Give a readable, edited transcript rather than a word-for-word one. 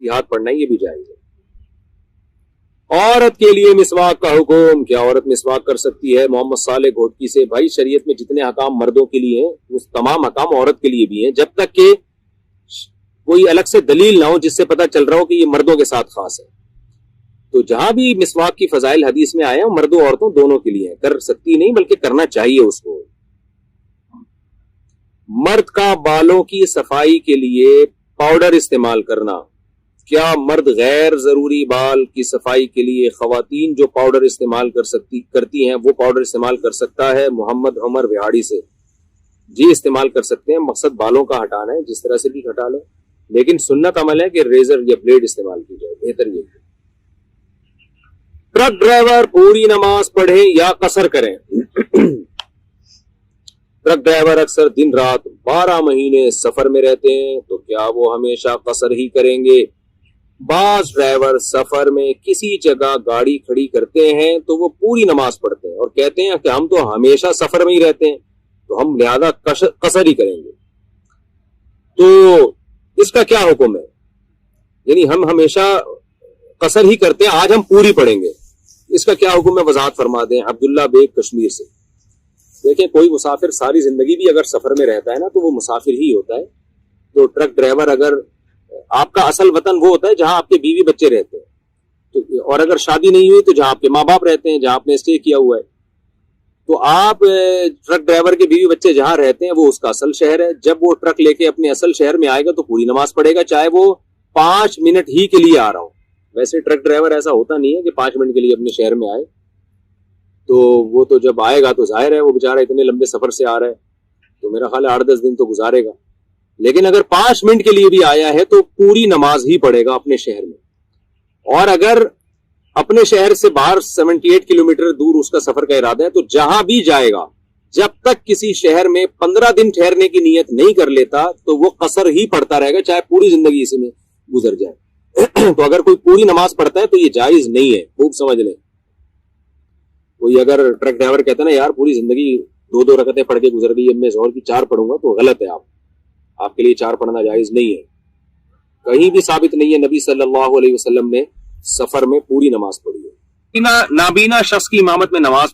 ہاتھ پڑھنا ہے یہ بھی جائز ہے۔ عورت کے لیے مسواک کا حکم، کیا عورت مسواک کر سکتی ہے؟ محمد صالح گھوٹکی سے۔ بھائی شریعت میں جتنے حکام مردوں کے لیے ہیں وہ تمام حکام عورت کے لیے بھی ہیں، جب تک کہ کوئی الگ سے دلیل نہ ہو جس سے پتہ چل رہا ہو کہ یہ مردوں کے ساتھ خاص ہے۔ تو جہاں بھی مسواک کی فضائل حدیث میں آئے ہیں مردوں عورتوں دونوں کے لیے ہیں، کر سکتی نہیں بلکہ کرنا چاہیے اس کو۔ مرد کا بالوں کی صفائی کے لیے پاؤڈر استعمال کرنا، کیا مرد غیر ضروری بال کی صفائی کے لیے خواتین جو پاؤڈر استعمال کرتی ہیں وہ پاؤڈر استعمال کر سکتا ہے؟ محمد عمر وہاڑی سے۔ جی اسٹعمال کر سکتے ہیں، مقصد بالوں کا ہٹانا ہے، جس طرح سے بھی ہٹا لیں، لیکن سنت عمل ہے کہ ریزر یا بلیڈ استعمال کی جائے، بہتر یہ ہے۔ ٹرک ڈرائیور پوری نماز پڑھیں یا قصر کریں؟ ٹرک ڈرائیور اکثر دن رات 12 مہینے سفر میں رہتے ہیں، تو کیا وہ ہمیشہ قصر ہی کریں گے؟ بعض ڈرائیور سفر میں کسی جگہ گاڑی کھڑی کرتے ہیں تو وہ پوری نماز پڑھتے ہیں اور کہتے ہیں کہ ہم تو ہمیشہ سفر میں ہی رہتے ہیں تو ہم لہذا قصر ہی کریں گے۔ تو اس کا کیا حکم ہے؟ یعنی ہم ہمیشہ قصر ہی کرتے ہیں، آج ہم پوری پڑھیں گے، اس کا کیا حکم ہے؟ وضاحت فرما دیں۔ عبداللہ بیگ کشمیر سے۔ دیکھیں کوئی مسافر ساری زندگی بھی اگر سفر میں رہتا ہے نا تو وہ مسافر ہی ہوتا ہے۔ تو ٹرک ڈرائیور اگر آپ کا اصل وطن وہ ہوتا ہے جہاں آپ کے بیوی بچے رہتے ہیں، تو اور اگر شادی نہیں ہوئی تو جہاں آپ کے ماں باپ رہتے ہیں، جہاں آپ نے اسٹے کیا ہوا ہے، تو آپ ٹرک ڈرائیور کے بیوی بچے جہاں رہتے ہیں وہ اس کا اصل شہر ہے۔ جب وہ ٹرک لے کے اپنے اصل شہر میں آئے گا تو پوری نماز پڑھے گا، چاہے وہ 5 منٹ ہی کے لیے آ رہا ہو۔ ویسے ٹرک ڈرائیور ایسا ہوتا نہیں ہے کہ 5 منٹ کے لیے اپنے شہر میں آئے، تو وہ تو جب آئے گا تو ظاہر ہے وہ بیچارہ اتنے لمبے سفر سے آ رہا ہے تو میرا خیال ہے 8-10 دن تو گزارے گا، لیکن اگر 5 منٹ کے لیے بھی آیا ہے تو پوری نماز ہی پڑھے گا اپنے شہر میں۔ اور اگر اپنے شہر سے باہر 78 کلومیٹر دور اس کا سفر کا ارادہ ہے تو جہاں بھی جائے گا جب تک کسی شہر میں 15 دن ٹھہرنے کی نیت نہیں کر لیتا تو وہ قصر ہی پڑھتا رہے گا، چاہے پوری زندگی اسی میں گزر جائے۔ تو اگر کوئی پوری نماز پڑھتا ہے تو یہ جائز نہیں ہے، خوب سمجھ لیں۔ کوئی اگر ٹرک ڈرائیور کہتا ہے نا یار پوری زندگی 2 رکعتیں پڑھ کے گزر گئی، اب میں ظہر کی 4 پڑھوں گا، تو غلط ہے، آپ کے لیے 4 پڑھنا جائز نہیں ہے۔ کہیں بھی ثابت نہیں ہے نبی صلی اللہ علیہ وسلم نے سفر میں پوری نماز پڑھی ہے۔ نابینا شخص کی امامت میں نماز